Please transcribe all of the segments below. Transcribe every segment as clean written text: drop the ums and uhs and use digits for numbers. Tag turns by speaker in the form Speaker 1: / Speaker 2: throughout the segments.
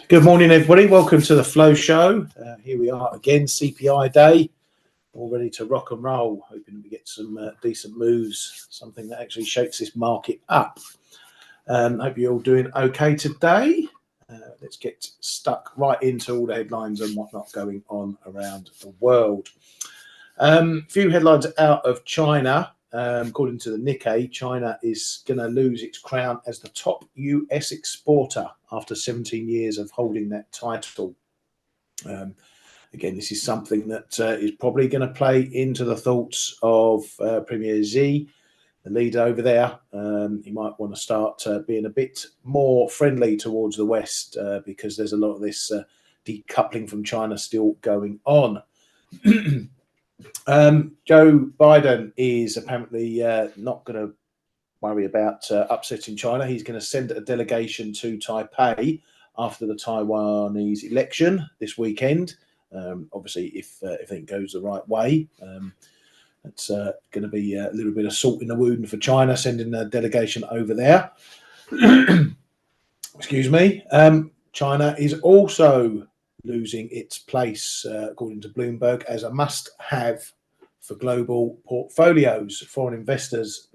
Speaker 1: Good morning, everybody. Welcome to the Flow Show. Here we are again, CPI day, all ready to rock and roll. Hoping we get some decent moves, something that actually shakes this market up. Hope you're all doing okay today. Let's get stuck right into all the headlines and whatnot going on around the world. Few headlines out of China. According to the Nikkei, China is going to lose its crown as the top US exporter after 17 years of holding that title. Again, this is something that is probably going to play into the thoughts of Premier Xi, the leader over there. He might want to start being a bit more friendly towards the West because there's a lot of this decoupling from China still going on. Joe Biden is apparently not going to worry about upsetting China. He's going to send a delegation to Taipei after the Taiwanese election this weekend. Obviously, if everything goes the right way, it's going to be a little bit of salt in the wound for China, sending a delegation over there. Excuse me. China is also losing its place, according to Bloomberg, as a must-have for global portfolios. Foreign investors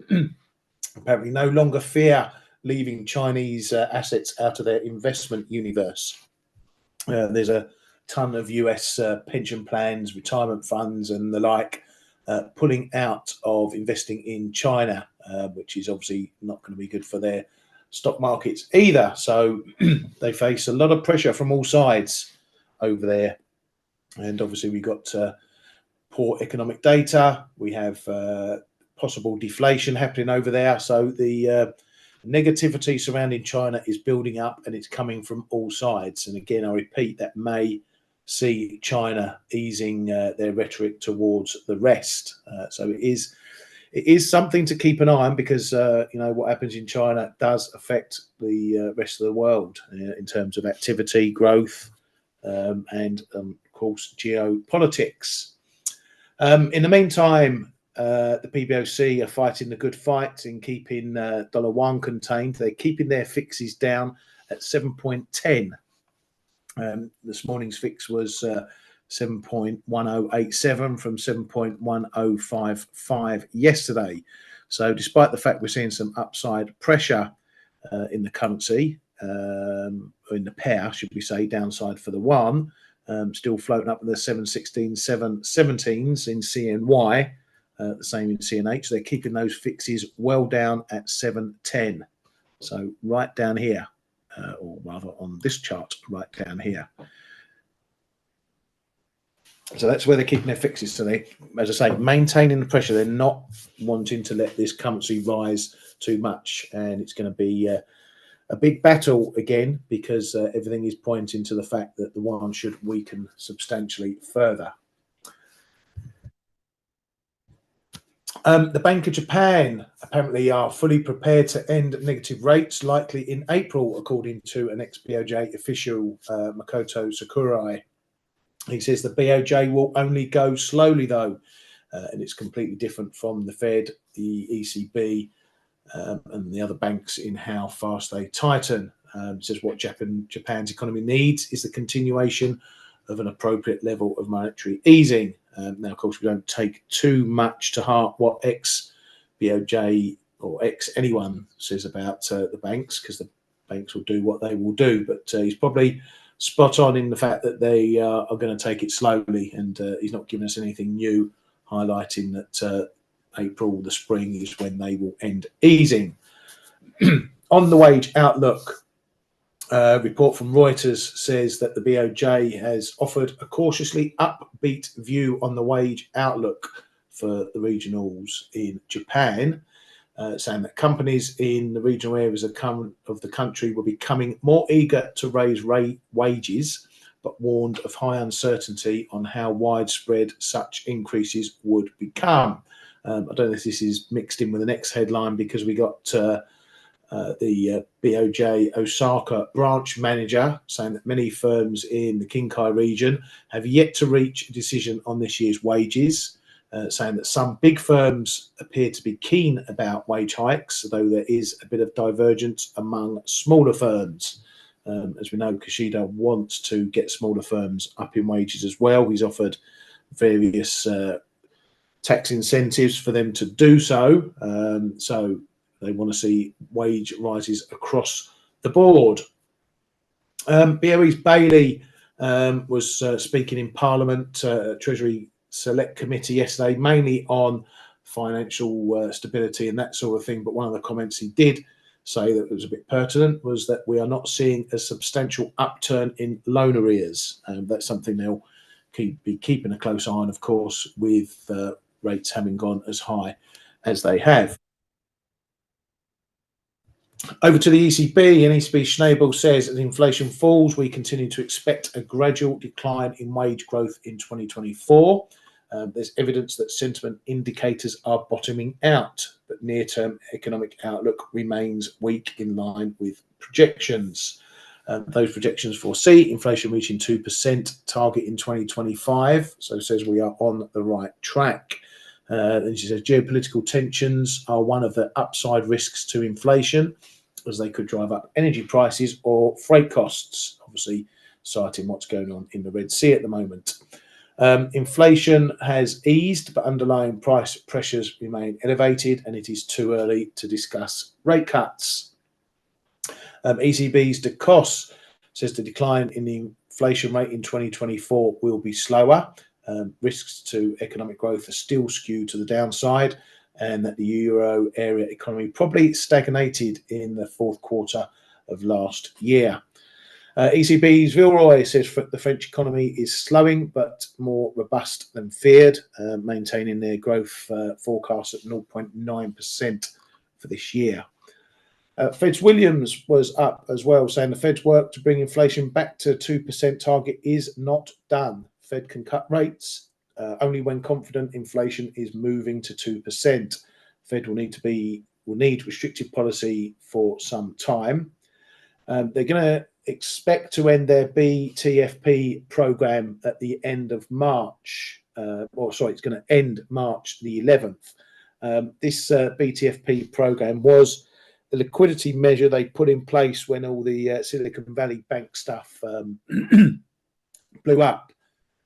Speaker 1: apparently no longer fear leaving Chinese assets out of their investment universe. There's a ton of US pension plans, retirement funds and the like pulling out of investing in China, which is obviously not going to be good for their stock markets either. So they face a lot of pressure from all sides over there. And obviously we got poor economic data. We have possible deflation happening over there. So the negativity surrounding China is building up and it's coming from all sides. And again, I repeat, that may see China easing their rhetoric towards the rest. So it is something to keep an eye on because, what happens in China does affect the rest of the world in terms of activity, growth, and of course, geopolitics. In the meantime, the PBOC are fighting the good fight in keeping $1 contained. They're keeping their fixes down at 7.10. This morning's fix was 7.1087 from 7.1055 yesterday. So despite the fact we're seeing some upside pressure in the currency, in the pair, should we say, downside for the one, still floating up in the 716, 717s in CNY, the same in CNH. They're keeping those fixes well down at 710. So right down here, or rather on this chart, right down here. So that's where they're keeping their fixes. So they, as I say, maintaining the pressure. They're not wanting to let this currency rise too much. And it's going to be a big battle again because everything is pointing to the fact that the yuan should weaken substantially further. The Bank of Japan apparently are fully prepared to end negative rates, likely in April, according to an ex-BOJ official, Makoto Sakurai. He says the BOJ will only go slowly, though, and it's completely different from the Fed, the ECB, and the other banks in how fast they tighten. Says what Japan's economy needs is the continuation of an appropriate level of monetary easing. Now, of course, we don't take too much to heart what ex-BOJ or ex-anyone says about the banks, because the banks will do what they will do. But he's probably spot on in the fact that they are going to take it slowly, and he's not giving us anything new, highlighting that April, the spring, is when they will end easing. On the wage outlook, report from Reuters says that the BOJ has offered a cautiously upbeat view on the wage outlook for the regionals in Japan, saying that companies in the regional areas of the country will be becoming more eager to raise wages, but warned of high uncertainty on how widespread such increases would become. I don't know if this is mixed in with the next headline because we got the BOJ Osaka branch manager saying that many firms in the Kinkai region have yet to reach a decision on this year's wages, saying that some big firms appear to be keen about wage hikes, though there is a bit of divergence among smaller firms. As we know, Kishida wants to get smaller firms up in wages as well. He's offered various tax incentives for them to do so. So they want to see wage rises across the board. Bearies Bailey was speaking in Parliament, Treasury Select Committee yesterday, mainly on financial stability and that sort of thing. But one of the comments he did say that was a bit pertinent was that we are not seeing a substantial upturn in loan arrears. That's something they'll be keeping a close eye on, of course, with rates having gone as high as they have. Over to the ECB, and ECB Schnabel says as inflation falls, we continue to expect a gradual decline in wage growth in 2024. There's evidence that sentiment indicators are bottoming out, but near-term economic outlook remains weak in line with projections. Those projections foresee inflation reaching 2% target in 2025, so it says we are on the right track. And she says geopolitical tensions are one of the upside risks to inflation, as they could drive up energy prices or freight costs, obviously citing what's going on in the Red Sea at the moment. Inflation has eased, but underlying price pressures remain elevated, and it is too early to discuss rate cuts. ECB's De Kos says the decline in the inflation rate in 2024 will be slower. Risks to economic growth are still skewed to the downside, and that the euro area economy probably stagnated in the fourth quarter of last year. ECB's Villeroy says the French economy is slowing but more robust than feared, maintaining their growth forecast at 0.9% for this year. Fed's Williams was up as well, saying the Fed's work to bring inflation back to 2% target is not done. Fed can cut rates only when confident inflation is moving to 2%. Fed will need restrictive policy for some time. They're going to expect to end their BTFP program at the end of March. It's going to end March the 11th. This BTFP program was the liquidity measure they put in place when all the Silicon Valley Bank stuff blew up.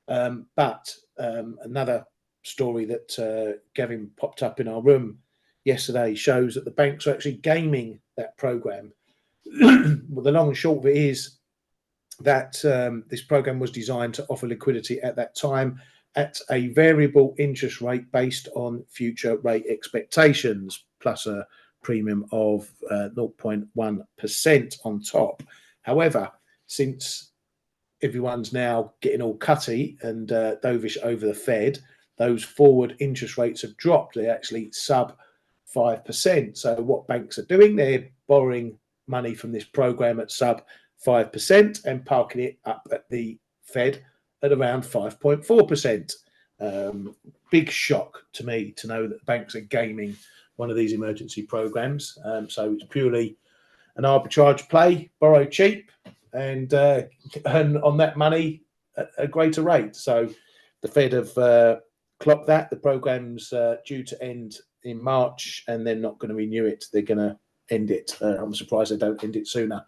Speaker 1: But another story that Gavin popped up in our room yesterday shows that the banks are actually gaming that program. Well, the long and short of it is that this program was designed to offer liquidity at that time at a variable interest rate based on future rate expectations, plus a premium of 0.1% on top. However, since everyone's now getting all cutty and dovish over the Fed, those forward interest rates have dropped. They're actually sub 5%. So what banks are doing, they're borrowing money from this program at sub 5% and parking it up at the Fed at around 5.4%. Big shock to me to know that banks are gaming one of these emergency programs. So it's purely an arbitrage play, borrow cheap and earn on that money at a greater rate. So the Fed have clocked that. The program's due to end in March and they're not going to renew it. They're going to end it. I'm surprised they don't end it sooner,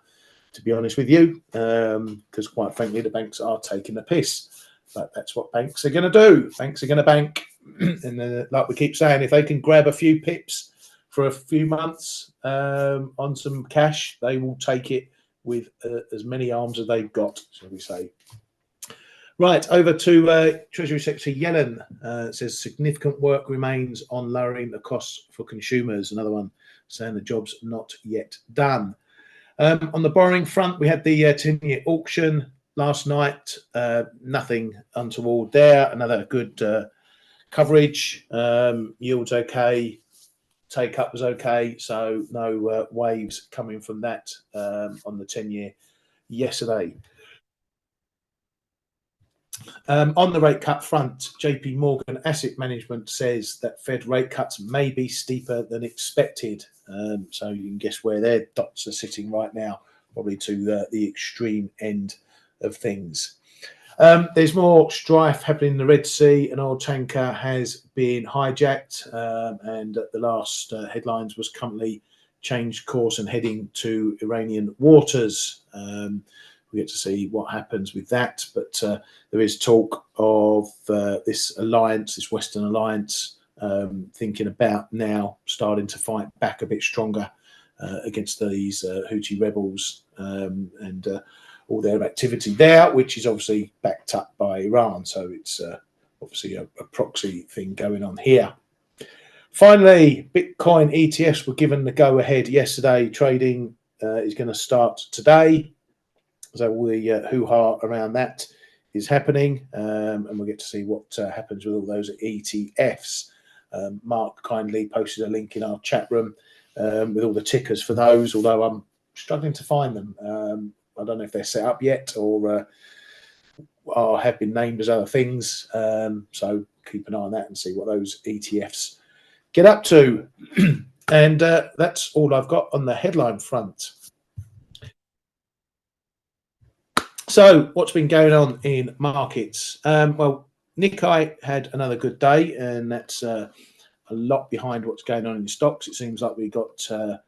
Speaker 1: to be honest with you, because quite frankly, the banks are taking the piss. But that's what banks are going to do. Banks are going to bank. And like we keep saying, if they can grab a few pips for a few months on some cash, they will take it with as many arms as they've got, shall we say. Right, over to Treasury Secretary Yellen. Says significant work remains on lowering the costs for consumers. Another one saying the job's not yet done. On the borrowing front, we had the 10-year auction last night. Nothing untoward there. Another good coverage. Yields okay. Take up was okay. So no waves coming from that on the 10-year yesterday. On the rate cut front, JP Morgan Asset Management says that Fed rate cuts may be steeper than expected. So you can guess where their dots are sitting right now, probably to the extreme end of things. There's more strife happening in the Red Sea. An oil tanker has been hijacked, and the last headlines was currently changed course and heading to Iranian waters. We get to see what happens with that, but there is talk of this alliance, this Western alliance, thinking about now starting to fight back a bit stronger against these Houthi rebels and all their activity there, which is obviously backed up by Iran. So it's obviously a proxy thing going on here. Finally, Bitcoin ETFs were given the go-ahead yesterday. Trading is going to start today. So all the hoo-ha around that is happening, and we'll get to see what happens with all those ETFs. Mark kindly posted a link in our chat room with all the tickers for those, although I'm struggling to find them. I don't know if they're set up yet or have been named as other things. So keep an eye on that and see what those ETFs get up to. And that's all I've got on the headline front. So what's been going on in markets? Well, Nikkei had another good day, and that's a lot behind what's going on in stocks. It seems like we got a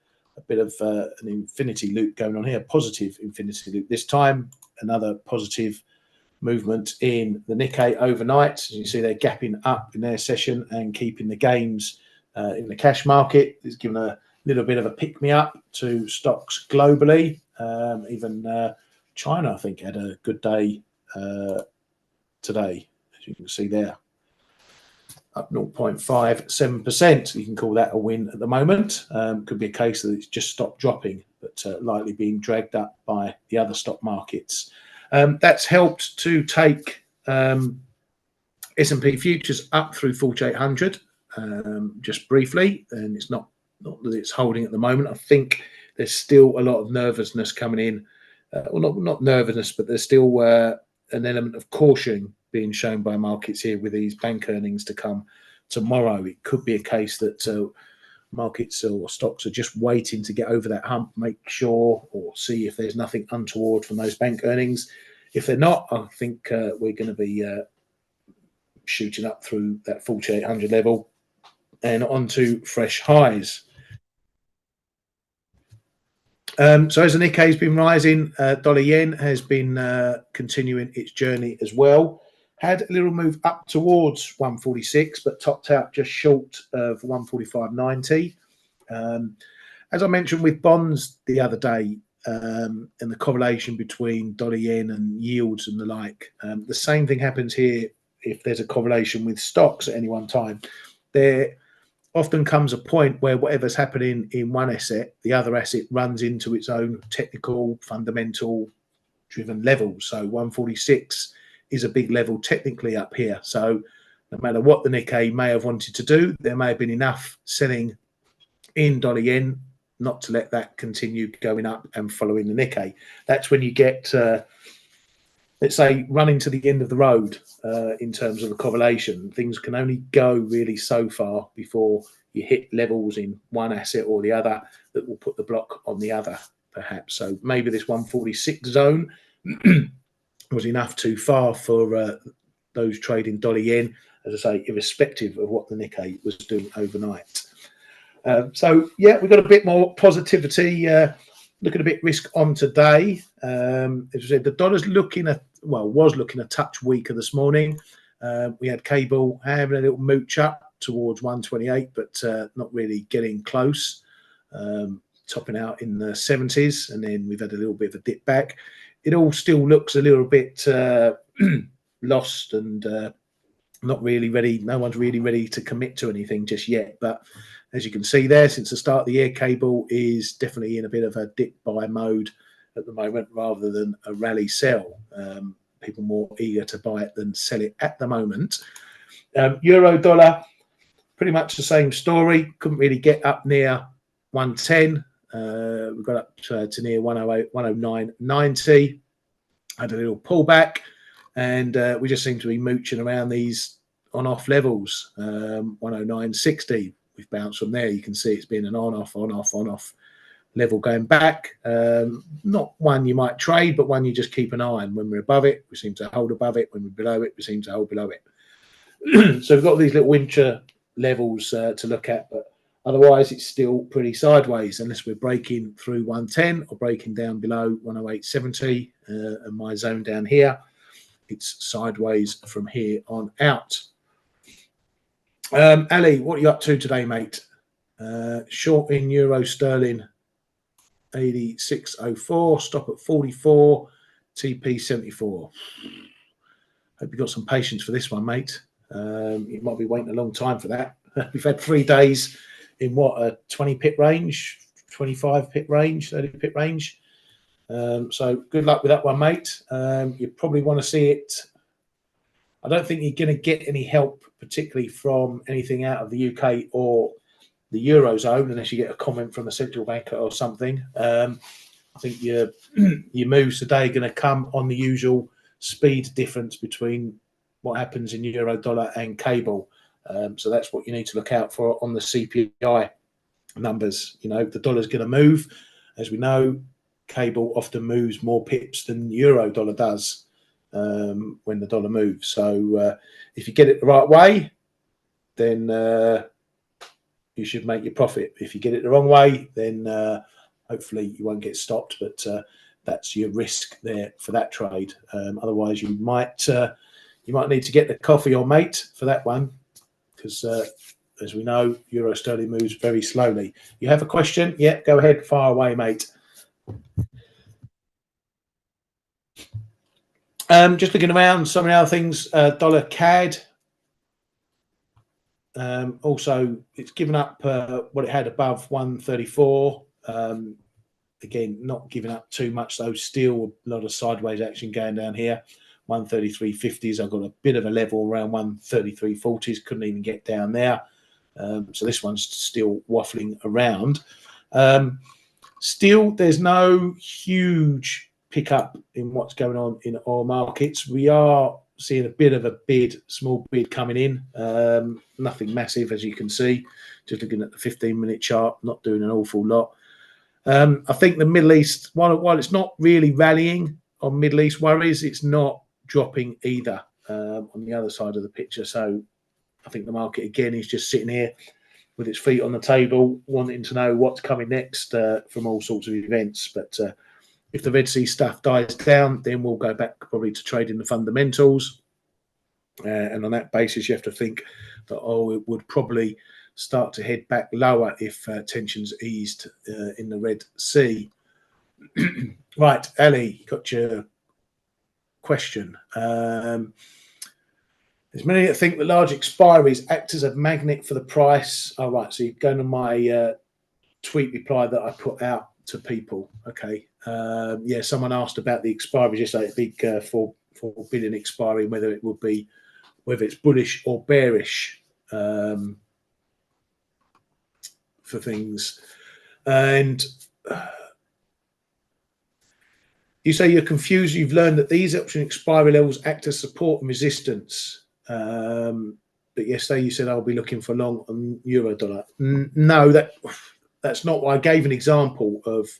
Speaker 1: bit of an infinity loop going on here, positive infinity loop this time. Another positive movement in the Nikkei overnight. As you see, they're gapping up in their session and keeping the gains in the cash market. It's given a little bit of a pick-me-up to stocks globally. Even China, I think, had a good day today, as you can see there. Up 0.57%. You can call that a win at the moment. Could be a case that it's just stopped dropping, but likely being dragged up by the other stock markets. That's helped to take S&P futures up through 4800 just briefly, and it's not that it's holding at the moment. I think there's still a lot of nervousness coming in. Well, not nervousness, but there's still an element of caution being shown by markets here with these bank earnings to come tomorrow. It could be a case that markets or stocks are just waiting to get over that hump, make sure or see if there's nothing untoward from those bank earnings. If they're not, I think we're going to be shooting up through that 4800 level and onto fresh highs. So as the Nikkei has been rising, dollar yen has been continuing its journey as well. Had a little move up towards 146, but topped out just short of 145.90. As I mentioned with bonds the other day, and the correlation between dollar yen and yields and the like, the same thing happens here if there's a correlation with stocks at any one time. There often comes a point where whatever's happening in one asset, the other asset runs into its own technical, fundamental driven levels. So 146 is a big level technically up here. So no matter what the Nikkei may have wanted to do, there may have been enough selling in dollar yen not to let that continue going up and following the Nikkei. That's when you get, let's say, running to the end of the road in terms of the correlation. Things can only go really so far before you hit levels in one asset or the other that will put the block on the other, perhaps. So maybe this 146 zone was enough too far for those trading dollar yen, as I say, irrespective of what the Nikkei was doing overnight. So yeah, we've got a bit more positivity, looking a bit risk on today. As I said, the dollar's was looking a touch weaker this morning. We had cable having a little mooch up towards 128, but not really getting close, topping out in the 70s, and then we've had a little bit of a dip back. It all still looks a little bit lost and not really ready. No one's really ready to commit to anything just yet. But as you can see there, since the start of the year, cable is definitely in a bit of a dip buy mode at the moment rather than a rally sell. People more eager to buy it than sell it at the moment. Euro dollar, pretty much the same story. Couldn't really get up near 110. We got up to near 108, 109.90. Had a little pullback, and we just seem to be mooching around these on-off levels. 109.60. We've bounced from there. You can see it's been an on-off level going back. Not one you might trade, but one you just keep an eye on. When we're above it, we seem to hold above it. When we're below it, we seem to hold below it. So we've got these little winter levels to look at, but Otherwise, it's still pretty sideways unless we're breaking through 110 or breaking down below 108.70. And my zone down here, it's sideways from here on out. Ali, what are you up to today, mate? Short in euro sterling 86.04, stop at 44, TP 74. Hope you got some patience for this one, mate. You might be waiting a long time for that. We've had 3 days in what, a 20 pip range, 25 pip range, 30 pip range. So good luck with that one, mate. You probably want to see it. I don't think you're going to get any help, particularly from anything out of the UK or the Eurozone, unless you get a comment from a central banker or something. I think your moves today are going to come on the usual speed difference between what happens in euro dollar and cable. So that's what you need to look out for on the CPI numbers. You know, the dollar's going to move. As we know, cable often moves more pips than euro dollar does when the dollar moves. So if you get it the right way, then you should make your profit. If you get it the wrong way, then hopefully you won't get stopped. But that's your risk there for that trade. Otherwise, you might need to get the coffee or mate for that one, because as we know, euro sterling moves very slowly. You have a question? Yeah, go ahead, fire away, mate. Just looking around, some of the other things. Dollar CAD. Also, it's given up what it had above 134. Again, not giving up too much, though. Still a lot of sideways action going down here. 133.50s. I've got a bit of a level around 133.40s. Couldn't even get down there. So this one's still waffling around. Still, there's no huge pickup in what's going on in oil markets. We are seeing a bit of a small bid coming in. Nothing massive, as you can see. Just looking at the 15-minute chart, not doing an awful lot. I think the Middle East, while it's not really rallying on Middle East worries, it's not dropping either on the other side of the picture. So I think the market, again, is just sitting here with its feet on the table, wanting to know what's coming next from all sorts of events. But if the Red Sea stuff dies down, then we'll go back probably to trading the fundamentals. And on that basis, you have to think that it would probably start to head back lower if tensions eased in the Red Sea. Right, Ali, got your question. There's many that think that large expiries act as a magnet for the price. All right, so you're going to my tweet reply that I put out to people. Okay, yeah, someone asked about the expiries yesterday, a big 4 billion expiry, whether it's bullish or bearish for things. And you say you're confused. You've learned that these option expiry levels act as support and resistance. But yesterday you said I'll be looking for long on euro dollar. No, that's not what I gave. An example of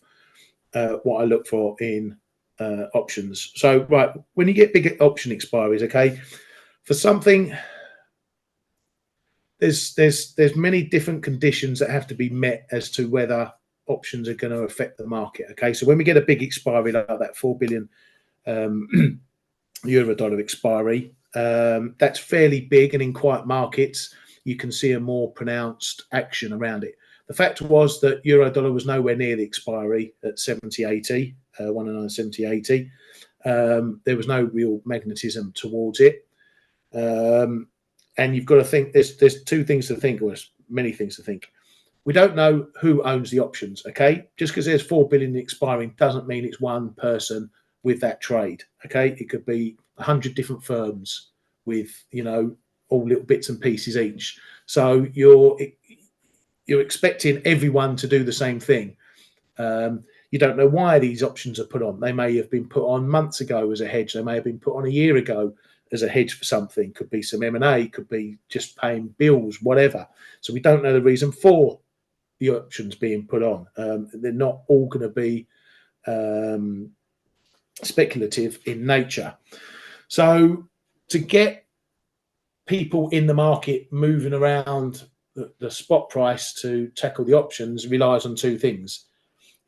Speaker 1: what I look for in options. So right, when you get big option expiries, okay, for something, there's many different conditions that have to be met as to whether options are going to affect the market. Okay, so when we get a big expiry like that 4 billion euro dollar expiry, that's fairly big, and in quiet markets you can see a more pronounced action around it. The fact was that euro dollar was nowhere near the expiry at 70.80, 109.70.80. There was no real magnetism towards it, and you've got to think there's 2 things to think, or many things to think. We don't know who owns the options. Okay, just because there's 4 billion expiring doesn't mean it's one person with that trade. Okay, it could be 100 different firms with, you know, all little bits and pieces each. So you're expecting everyone to do the same thing. You don't know why these options are put on. They may have been put on months ago as a hedge. They may have been put on a year ago as a hedge for something. Could be some M&A, could be just paying bills, whatever. So we don't know the reason for the options being put on. They're not all going to be speculative in nature. So to get people in the market moving around the spot price to tackle the options relies on two things.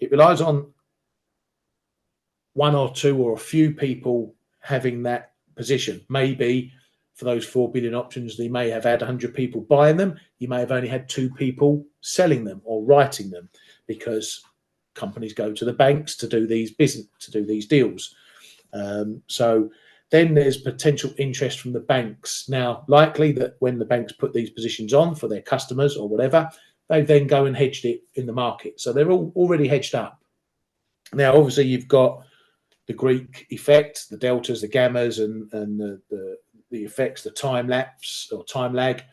Speaker 1: It relies on one or two or a few people having that position. Maybe for those 4 billion options, they may have had 100 people buying them. You may have only had 2 people selling them or writing them, because companies go to the banks to do these deals. So then there's potential interest from the banks. Now, likely that when the banks put these positions on for their customers or whatever, they then go and hedged it in the market. So they're all already hedged up. Now, obviously, you've got the Greek effect, the deltas, the gammas, and the effects, the time lapse or time lag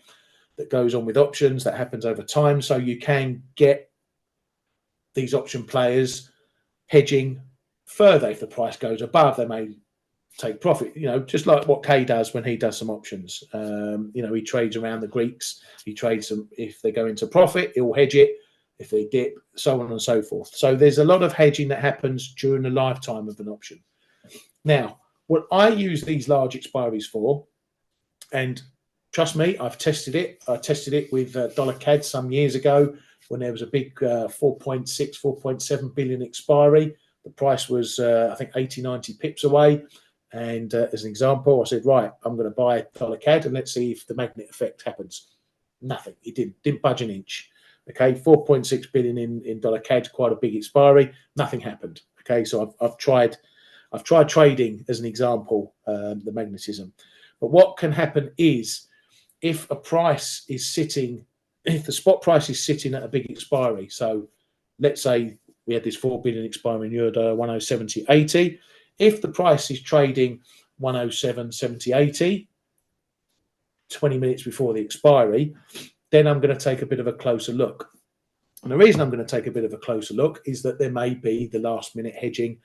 Speaker 1: that goes on with options that happens over time. So you can get these option players hedging further. If the price goes above, they may take profit, just like what Kay does when he does some options. He trades around the Greeks. He trades them. If they go into profit, he'll hedge it. If they dip, so on and so forth. So there's a lot of hedging that happens during the lifetime of an option. Now, what I use these large expiries for, and trust me, I've tested it. I tested it with dollar CAD some years ago when there was a big 4.6, 4.7 billion expiry. The price was, I think, 80, 90 pips away. And as an example, I said, right, I'm going to buy dollar CAD and let's see if the magnet effect happens. Nothing. It didn't budge an inch. Okay, 4.6 billion in dollar CAD, quite a big expiry. Nothing happened. Okay, so I've tried trading as an example, the magnetism. But what can happen is if the spot price is sitting at a big expiry. So let's say we had this 4 billion expiry in euro 107.70.80. If the price is trading 107.70.80, 20 minutes before the expiry, then I'm going to take a bit of a closer look. And the reason I'm going to take a bit of a closer look is that there may be the last minute hedging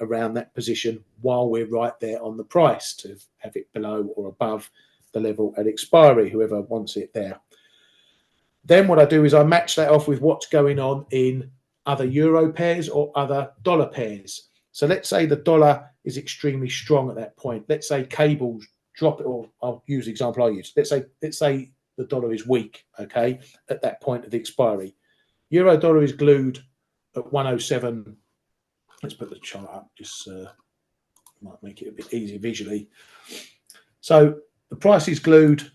Speaker 1: around that position while we're right there on the price to have it below or above the level at expiry, whoever wants it there. Then what I do is I match that off with what's going on in other euro pairs or other dollar pairs. So let's say the dollar is extremely strong at that point. Let's say cables drop it, or I'll use the example I use. Let's say the dollar is weak, okay, at that point of the expiry. Euro dollar is glued at 107. Let's put the chart up, just might make it a bit easier visually. So the price is glued.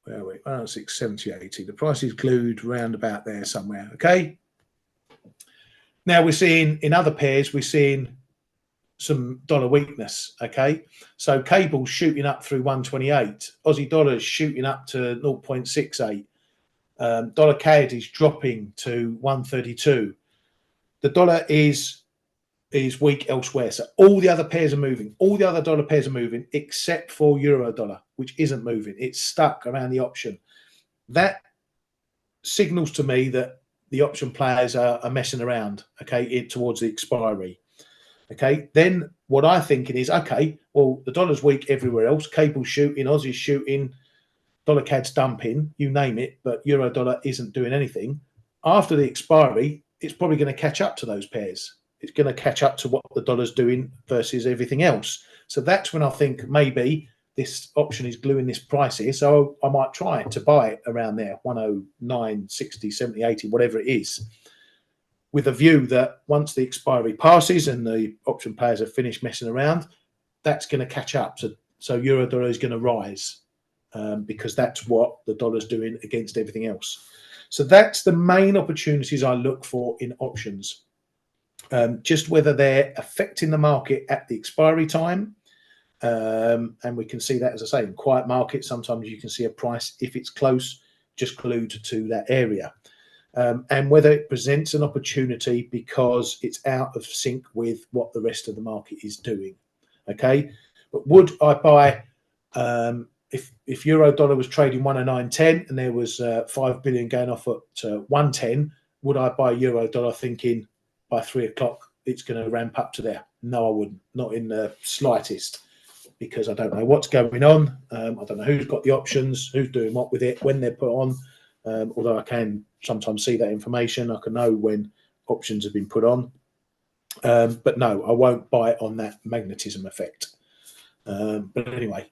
Speaker 1: Where are we? 106.70.80. The price is glued round about there somewhere, okay? Now we're seeing in other pairs, we're seeing some dollar weakness, okay? So cables shooting up through 128. Aussie dollars shooting up to 0.68. Dollar CAD is dropping to 132. The dollar is weak elsewhere. So all the other pairs are moving. All the other dollar pairs are moving except for euro dollar, which isn't moving. It's stuck around the option. That signals to me that the option players are messing around, okay, towards the expiry. Okay, then what I'm thinking is, okay, well, the dollar's weak everywhere else. Cable's shooting, Aussie's shooting, dollar CAD's dumping, you name it, but euro dollar isn't doing anything. After the expiry, it's probably going to catch up to those pairs. It's going to catch up to what the dollar's doing versus everything else. So that's when I think maybe this option is gluing this price here. So I might try to buy it around there, 109, 60, 70, 80, whatever it is, with a view that once the expiry passes and the option players have finished messing around, that's going to catch up. So euro dollar is going to rise because that's what the dollar's doing against everything else. So that's the main opportunities I look for in options. Just whether they're affecting the market at the expiry time. And we can see that, as I say, in quiet markets, sometimes you can see a price, if it's close, just glued to that area. And whether it presents an opportunity because it's out of sync with what the rest of the market is doing. Okay, but would I buy if euro dollar was trading 109.10 and there was 5 billion going off at 110, would I buy euro dollar thinking by 3 o'clock it's going to ramp up to there? No, I wouldn't, not in the slightest, because I don't know what's going on. I don't know who's got the options, who's doing what with it, when they're put on. Although I can sometimes see that information, I can know when options have been put on. But no, I won't buy on that magnetism effect. But anyway,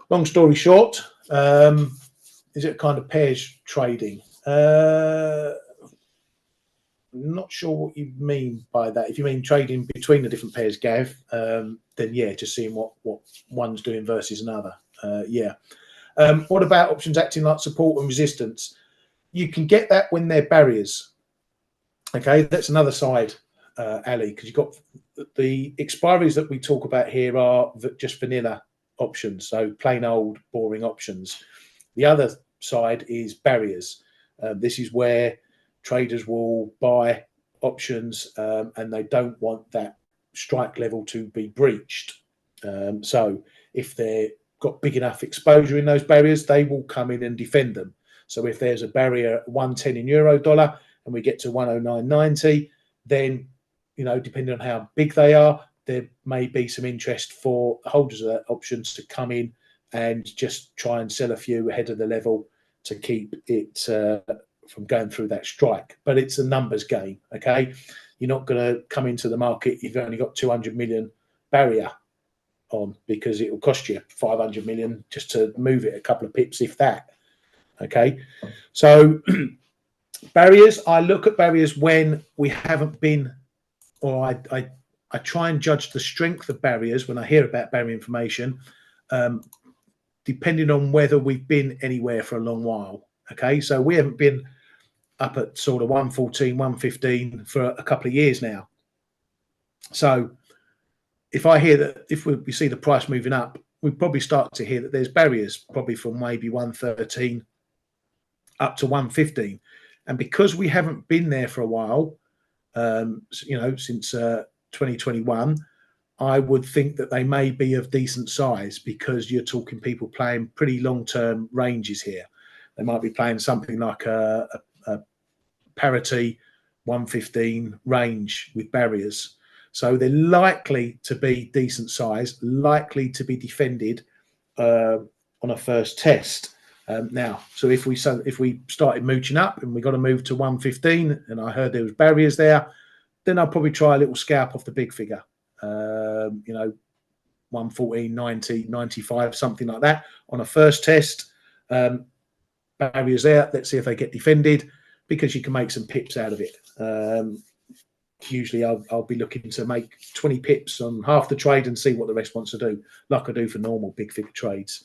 Speaker 1: long story short, Is it kind of pairs trading? Not sure what you mean by that. If you mean trading between the different pairs, Gav, then yeah, just seeing what one's doing versus another. Yeah. What about options acting like support and resistance? You can get that when they're barriers. Okay, that's another side, Ali, because you've got the expiries that we talk about here are just vanilla options, so plain old boring options. The other side is barriers. This is where traders will buy options and they don't want that strike level to be breached. So if they've got big enough exposure in those barriers, they will come in and defend them. So if there's a barrier at 110 in euro dollar and we get to 109.90, then, you know, depending on how big they are, there may be some interest for holders of that options to come in and just try and sell a few ahead of the level to keep it from going through that strike. But it's a numbers game, okay? You're not going to come into the market, you've only got 200 million barrier on, because it will cost you 500 million just to move it a couple of pips, if that, okay? So barriers, I look at barriers when we haven't been, or I try and judge the strength of barriers when I hear about barrier information, depending on whether we've been anywhere for a long while. Okay, so we haven't been up at sort of 114, 115 for a couple of years now. So if I hear that, if we see the price moving up, we probably start to hear that there's barriers, probably from maybe 113 up to 115. And because we haven't been there for a while, you know, since 2021, I would think that they may be of decent size, because you're talking people playing pretty long-term ranges here. They might be playing something like a parity 115 range with barriers. So they're likely to be decent size, likely to be defended on a first test. Now, so if we started mooching up and we got to move to 115, and I heard there was barriers there, then I'll probably try a little scalp off the big figure. You know, 114, 90, 95, something like that on a first test. Barriers there, let's see if they get defended, because you can make some pips out of it. Usually I'll be looking to make 20 pips on half the trade and see what the rest wants to do, like I do for normal big figure trades.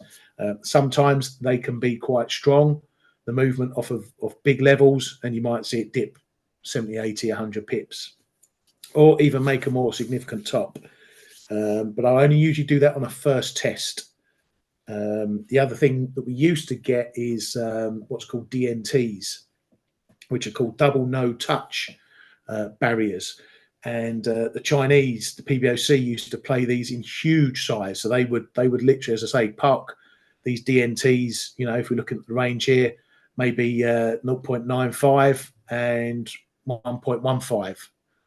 Speaker 1: Sometimes they can be quite strong, the movement off of big levels, and you might see it dip 70, 80, 100 pips, or even make a more significant top. But I only usually do that on a first test. The other thing that we used to get is what's called DNTs, which are called double no touch barriers. And the Chinese, the PBOC, used to play these in huge size. So they would literally, as I say, park these DNTs, you know, if we look at the range here, maybe 0.95 and 1.15.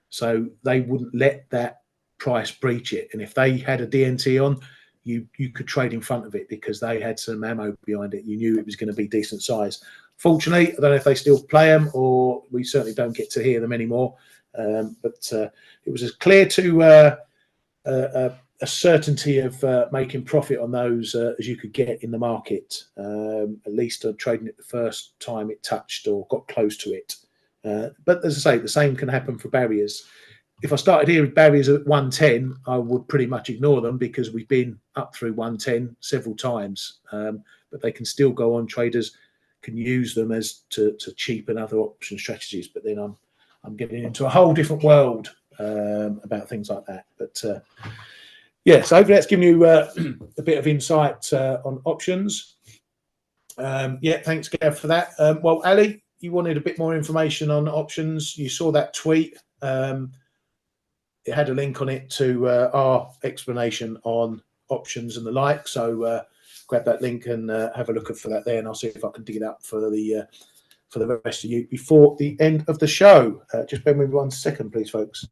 Speaker 1: So they wouldn't let that price breach it. And if they had a DNT on, you could trade in front of it, because they had some ammo behind it. You knew it was going to be decent size. Fortunately, I don't know if they still play them, or we certainly don't get to hear them anymore. But it was as clear to a certainty of making profit on those as you could get in the market, at least trading it the first time it touched or got close to it. But as I say, the same can happen for barriers. If I started hearing barriers at 110, I would pretty much ignore them, because we've been up through 110 several times. But they can still go on. Traders can use them as to cheapen other option strategies. But then I'm getting into a whole different world about things like that. But yeah, so hopefully that's given you a bit of insight on options. Yeah, thanks, Gav, for that. Well, Ali, you wanted a bit more information on options. You saw that tweet. It had a link on it to our explanation on options and the like. So grab that link and have a look for that there, and I'll see if I can dig it up for the rest of you before the end of the show. Just bear with me 1 second, please, folks.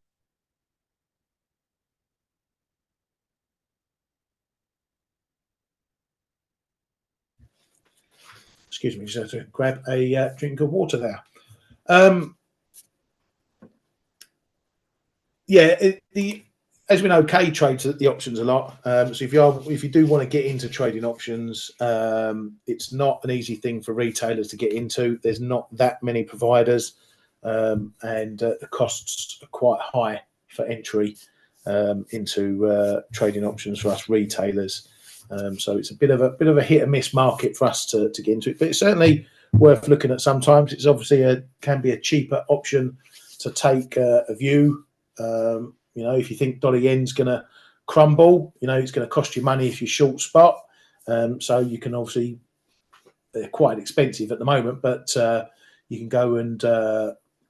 Speaker 1: Excuse me, just have to grab a drink of water there. Yeah, as we know, Kay trades the options a lot. So if you do want to get into trading options, it's not an easy thing for retailers to get into. There's not that many providers, and the costs are quite high for entry into trading options for us retailers. So it's a bit of a hit and miss market for us to get into it, but it's certainly worth looking at sometimes. It's obviously can be a cheaper option to take a view. You know, if you think dollar yen's going to crumble, you know, it's going to cost you money if you short spot. So you can obviously, they're quite expensive at the moment, but you can go and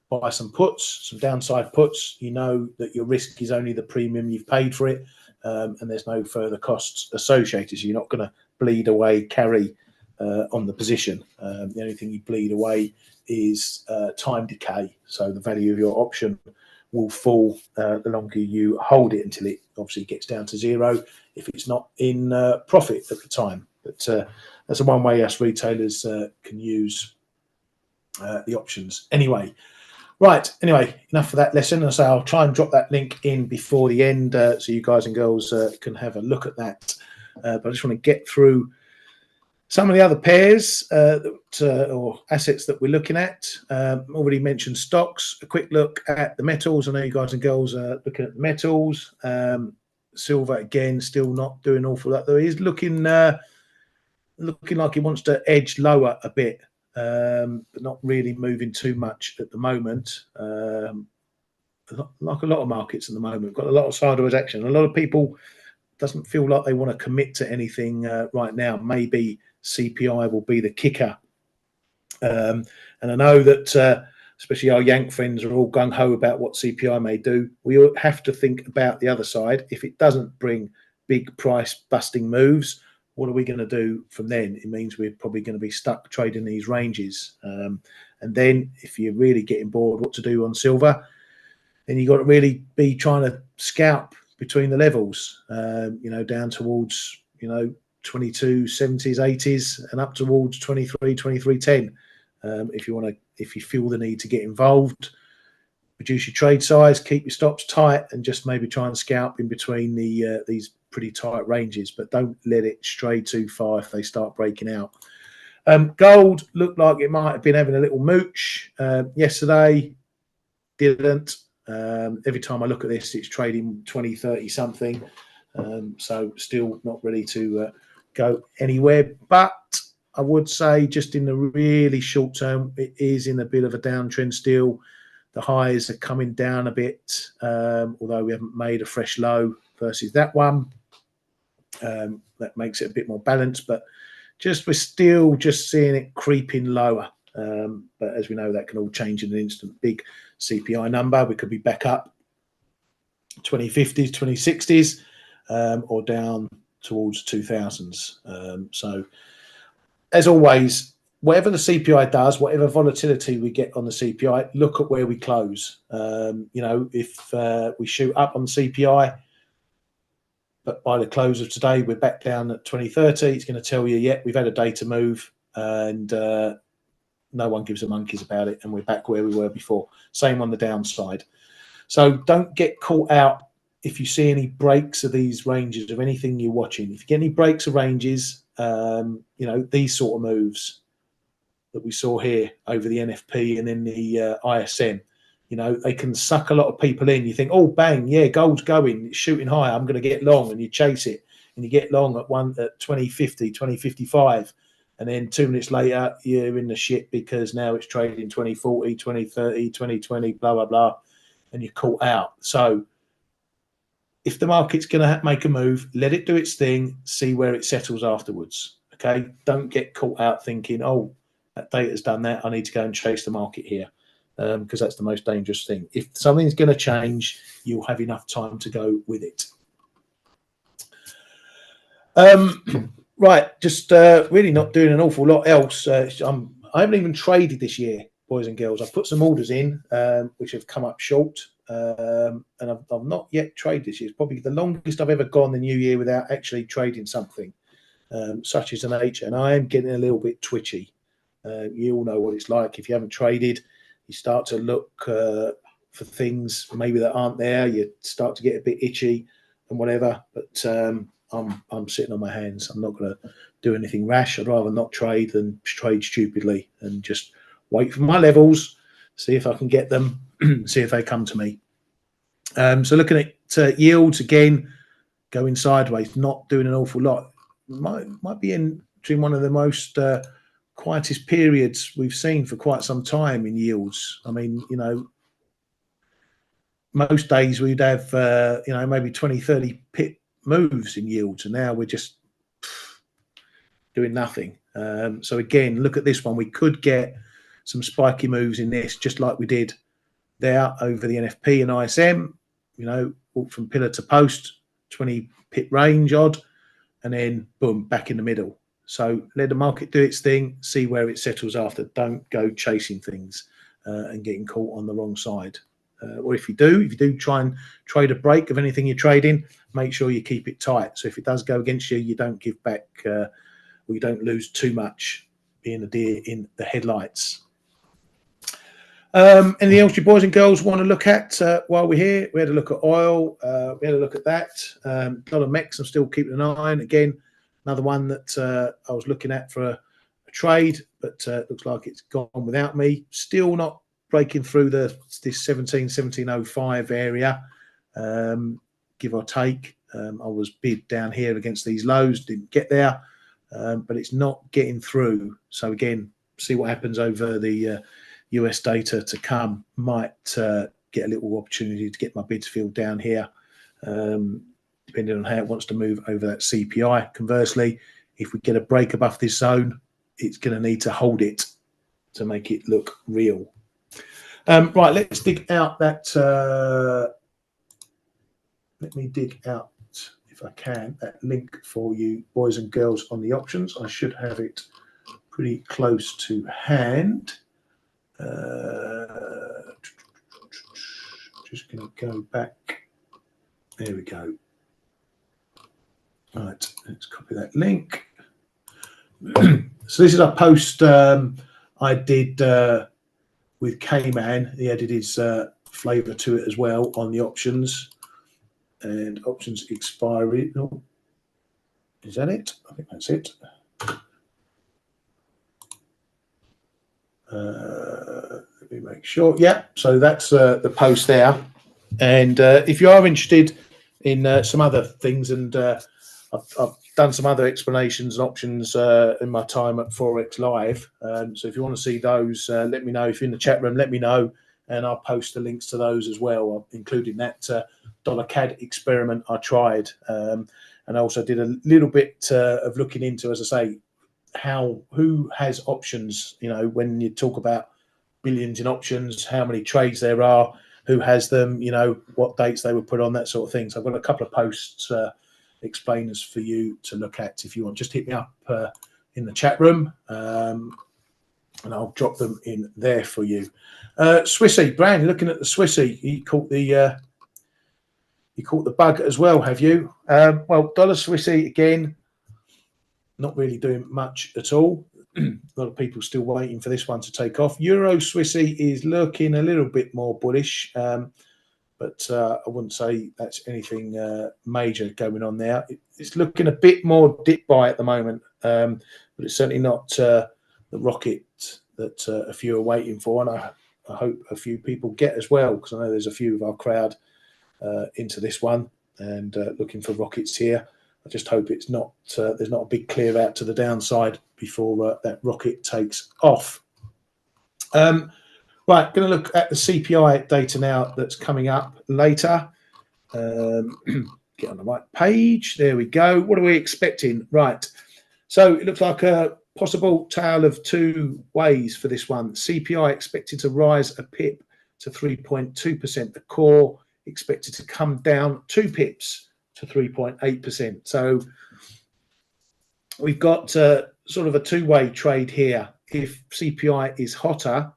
Speaker 1: buy some puts, some downside puts. You know that your risk is only the premium you've paid for it, and there's no further costs associated. So you're not going to bleed away carry on the position. The only thing you bleed away is time decay. So the value of your option will fall the longer you hold it, until it obviously gets down to zero if it's not in profit at the time. But that's one way us retailers can use the options. Anyway, enough for that lesson. So I'll try and drop that link in before the end so you guys and girls can have a look at that. But I just want to get through some of the other pairs or assets that we're looking at. Already mentioned stocks. A quick look at the metals. I know you guys and girls are looking at the metals. Silver, again, still not doing an awful lot, though. He's looking like he wants to edge lower a bit, but not really moving too much at the moment. Like a lot of markets at the moment, we've got a lot of sideways action. A lot of people doesn't feel like they want to commit to anything right now. Maybe CPI will be the kicker. And I know that especially our Yank friends are all gung-ho about what CPI may do. We have to think about the other side. If it doesn't bring big price busting moves, what are we going to do from then? It means we're probably going to be stuck trading these ranges. And then if you're really getting bored what to do on silver, then you've got to really be trying to scalp between the levels, you know, down towards, you know, 22.70s, 80s, and up towards 23.10. If you feel the need to get involved, reduce your trade size, keep your stops tight, and just maybe try and scalp in between these pretty tight ranges, but don't let it stray too far if they start breaking out. Gold looked like it might have been having a little mooch yesterday. Didn't. Every time I look at this, it's trading 20, 30 something. So still not ready to go anywhere. But I would say just in the really short term, it is in a bit of a downtrend still. The highs are coming down a bit, although we haven't made a fresh low versus that one. That makes it a bit more balanced, but we're still just seeing it creeping lower. But as we know, that can all change in an instant. Big CPI number, we could be back up 2050s, 2060s, or down towards 2000s. So as always, whatever the CPI does, whatever volatility we get on the CPI, look at where we close. You know, if we shoot up on the CPI, but by the close of today, we're back down at 2030, it's going to tell you, yeah, we've had a day to move, and no one gives a monkeys about it, and we're back where we were before. Same on the downside. So don't get caught out if you see any breaks of these ranges of anything you're watching. If you get any breaks of ranges, you know, these sort of moves that we saw here over the NFP and then the ISM, you know, they can suck a lot of people in. You think, oh, bang, yeah, gold's going, it's shooting high, I'm going to get long, and you chase it, and you get long at 2050, 2055. And then 2 minutes later, you're in the shit because now it's trading 2040, 2030, 2020, blah, blah, blah, and you're caught out. So if the market's going to make a move, let it do its thing, see where it settles afterwards. Okay? Don't get caught out thinking, oh, that data's done that, I need to go and chase the market here, because that's the most dangerous thing. If something's going to change, you'll have enough time to go with it. Right, just really not doing an awful lot else. I haven't even traded this year, boys and girls. I've put some orders in, which have come up short, and I've not yet traded this year. It's probably the longest I've ever gone the new year without actually trading something, such as the nature. And I am getting a little bit twitchy. You all know what it's like. If you haven't traded, you start to look for things maybe that aren't there. You start to get a bit itchy and whatever. But I'm sitting on my hands. I'm not going to do anything rash. I'd rather not trade than trade stupidly and just wait for my levels, see if I can get them, see if they come to me. So looking at yields again, going sideways, not doing an awful lot. Might be entering one of the most quietest periods we've seen for quite some time in yields. I mean, you know, most days we'd have, you know, maybe 20, 30 pip moves in yields, and now we're just doing nothing. So again, look at this one. We could get some spiky moves in this, just like we did there over the NFP and ISM. You know, walk from pillar to post, 20 pip range odd, and then boom, back in the middle. So let the market do its thing, see where it settles after. Don't go chasing things and getting caught on the wrong side. Or if you do try and trade a break of anything you're trading, make sure you keep it tight. So if it does go against you, you don't give back, or you don't lose too much being a deer in the headlights. Anything else you boys and girls want to look at while we're here? We had a look at oil. We had a look at that. Dollar Mex, I'm still keeping an eye on. Again, another one that I was looking at for a trade, but looks like it's gone without me. Still not breaking through this 1705 area, give or take. I was bid down here against these lows, didn't get there, but it's not getting through. So again, see what happens over the US data to come. Might get a little opportunity to get my bids filled down here, depending on how it wants to move over that CPI. Conversely, if we get a break above this zone, it's going to need to hold it to make it look real. Right, let's dig out that. Let me dig out, if I can, that link for you boys and girls on the options. I should have it pretty close to hand. Just going to go back. There we go. Right, let's copy that link. So this is a post I did with K-Man. He added his flavour to it as well on the options and options expiry. Oh, is that it? I think that's it. Let me make sure. Yeah, so that's the post there. And if you are interested in some other things, and I've done some other explanations and options in my time at Forex Live. So if you want to see those, let me know. If you're in the chat room, let me know, and I'll post the links to those as well, including that dollar CAD experiment I tried. And I also did a little bit of looking into, as I say, who has options. You know, when you talk about billions in options, how many trades there are, who has them, you know, what dates they were put on, that sort of thing. So I've got a couple of posts explainers for you to look at if you want. Just hit me up in the chat room, and I'll drop them in there for you. Swissy, Brand, looking at the Swissy, you caught the bug as well, have you? Well, dollar Swissy again, not really doing much at all. A lot of people still waiting for this one to take off. Euro Swissy is looking a little bit more bullish, but I wouldn't say that's anything major going on there. It's looking a bit more dip buy at the moment, but it's certainly not the rocket that a few are waiting for, and I hope a few people get as well, because I know there's a few of our crowd into this one and looking for rockets here. I just hope it's not there's not a big clear out to the downside before that rocket takes off. Right, going to look at the CPI data now that's coming up later. Get on the right page. There we go. What are we expecting? Right. So it looks like a possible tale of two ways for this one. CPI expected to rise a pip to 3.2%. The core expected to come down 2 pips to 3.8%. So we've got sort of a two-way trade here. If CPI is hotter,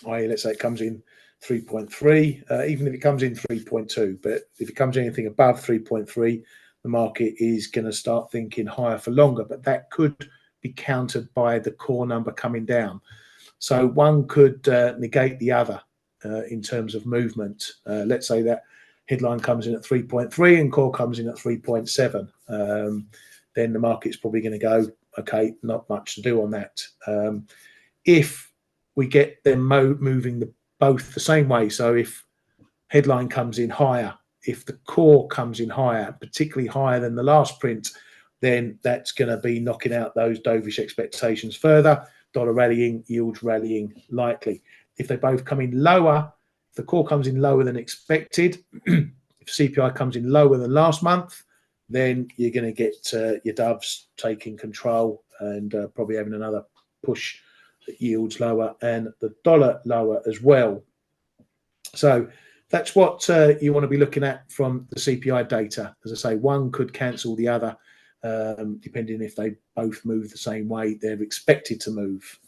Speaker 1: i.e., let's say it comes in 3.3, even if it comes in 3.2, but if it comes anything above 3.3, the market is going to start thinking higher for longer, but that could be countered by the core number coming down. So one could negate the other. in terms of movement. Let's say that headline comes in at 3.3 and core comes in at 3.7. Then the market's probably going to go, okay, not much to do on that. If we get them moving both the same way, so if headline comes in higher, if the core comes in higher, particularly higher than the last print, then that's going to be knocking out those dovish expectations further. Dollar rallying, yields rallying likely. If they both come in lower, if the core comes in lower than expected, if CPI comes in lower than last month, then you're going to get your doves taking control and probably having another push that yields lower and the dollar lower as well. So that's what you want to be looking at from the CPI data. As I say, one could cancel the other, depending if they both move the same way they're expected to move,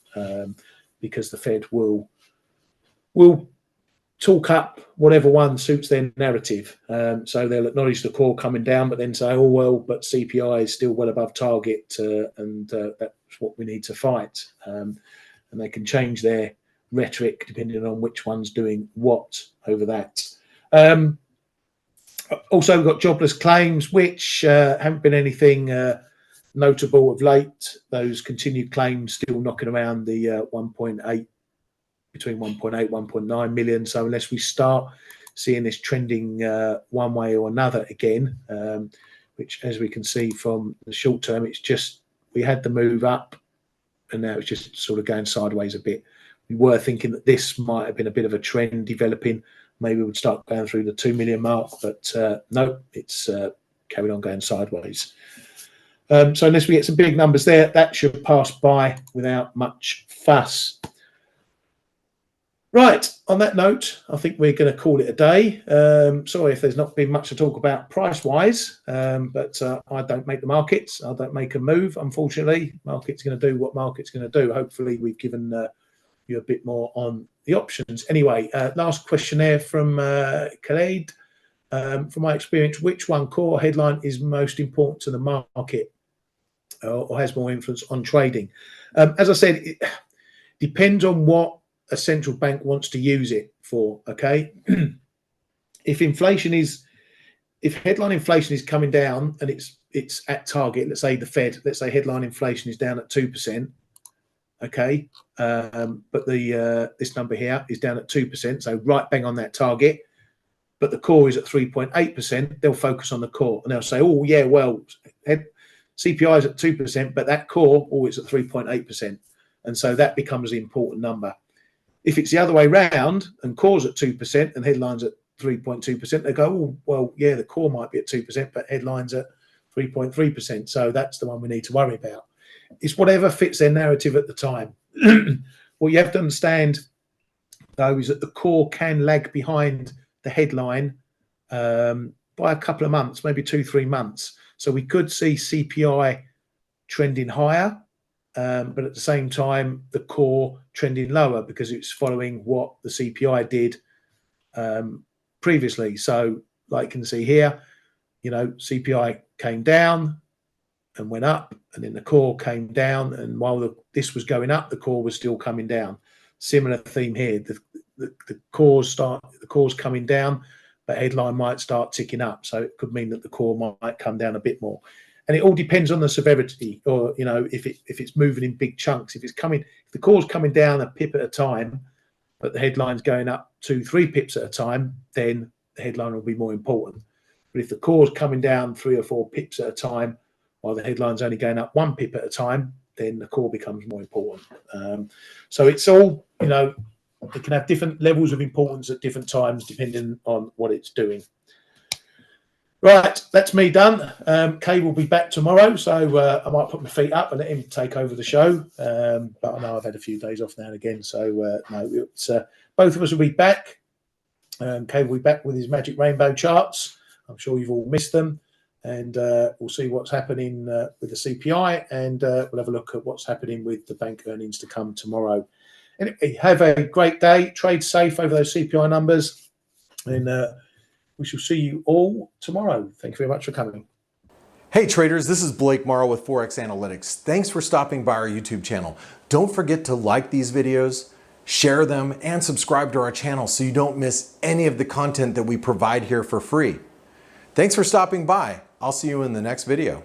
Speaker 1: because the Fed will talk up whatever one suits their narrative. So they'll acknowledge the core coming down, but then say, oh, well, but CPI is still well above target, and that's what we need to fight. And they can change their rhetoric depending on which one's doing what over that. Also, we've got jobless claims, which haven't been anything notable of late. Those continued claims still knocking around the 1.8, between 1.8, 1.9 million. So unless we start seeing this trending one way or another again, which as we can see from the short term, it's just, we had the move up and now it's just sort of going sideways a bit. We were thinking that this might have been a bit of a trend developing. Maybe we would start going through the 2 million mark, but no, it's carried on going sideways. So unless we get some big numbers there, that should pass by without much fuss. Right, on that note, I think we're going to call it a day. Sorry if there's not been much to talk about price-wise, but I don't make the markets. I don't make a move, unfortunately. Market's going to do what market's going to do. Hopefully we've given you a bit more on the options. Anyway, last question there from Khaled. From my experience, which one, core headline, is most important to the market or has more influence on trading? As I said, it depends on what a central bank wants to use it for. Okay, if headline inflation is coming down and it's at target, let's say the Fed, let's say headline inflation is down at 2%. Okay, but the this number here is down at 2%, so right bang on that target. But the core is at 3.8%. They'll focus on the core and they'll say, "Oh yeah, well, CPI is at 2%, but that core always at 3.8%," and so that becomes the important number. If it's the other way round and core's at 2% and headlines at 3.2%, they go, "Oh well, yeah, the core might be at 2%, but headlines at 3.3%." So that's the one we need to worry about. It's whatever fits their narrative at the time. What you have to understand, though, is that the core can lag behind the headline by a couple of months, maybe 2-3 months. So we could see CPI trending higher, but at the same time, the core trending lower because it's following what the CPI did previously. So like you can see here, you know, CPI came down and went up, and then the core came down, and while this was going up, the core was still coming down. Similar theme here. The core's coming down, but headline might start ticking up. So it could mean that the core might come down a bit more. And it all depends on the severity, or you know, if it's moving in big chunks. If the core's coming down a pip at a time, but the headline's going up 2-3 pips at a time, then the headline will be more important. But if the core's coming down 3 or 4 pips at a time, while the headline's only going up 1 pip at a time, then the core becomes more important. So it's all, you know, it can have different levels of importance at different times depending on what it's doing. Right, that's me done. Kay will be back tomorrow, so I might put my feet up and let him take over the show. But I know I've had a few days off now and again, so no, it's, both of us will be back. Kay will be back with his magic rainbow charts. I'm sure you've all missed them. And we'll see what's happening with the CPI, and we'll have a look at what's happening with the bank earnings to come tomorrow. Anyway, have a great day. Trade safe over those CPI numbers, and we shall see you all tomorrow. Thank you very much for coming.
Speaker 2: Hey traders, this is Blake Morrow with ForexAnalytix. Thanks for stopping by our YouTube channel. Don't forget to like these videos, share them, and subscribe to our channel so you don't miss any of the content that we provide here for free. Thanks for stopping by. I'll see you in the next video.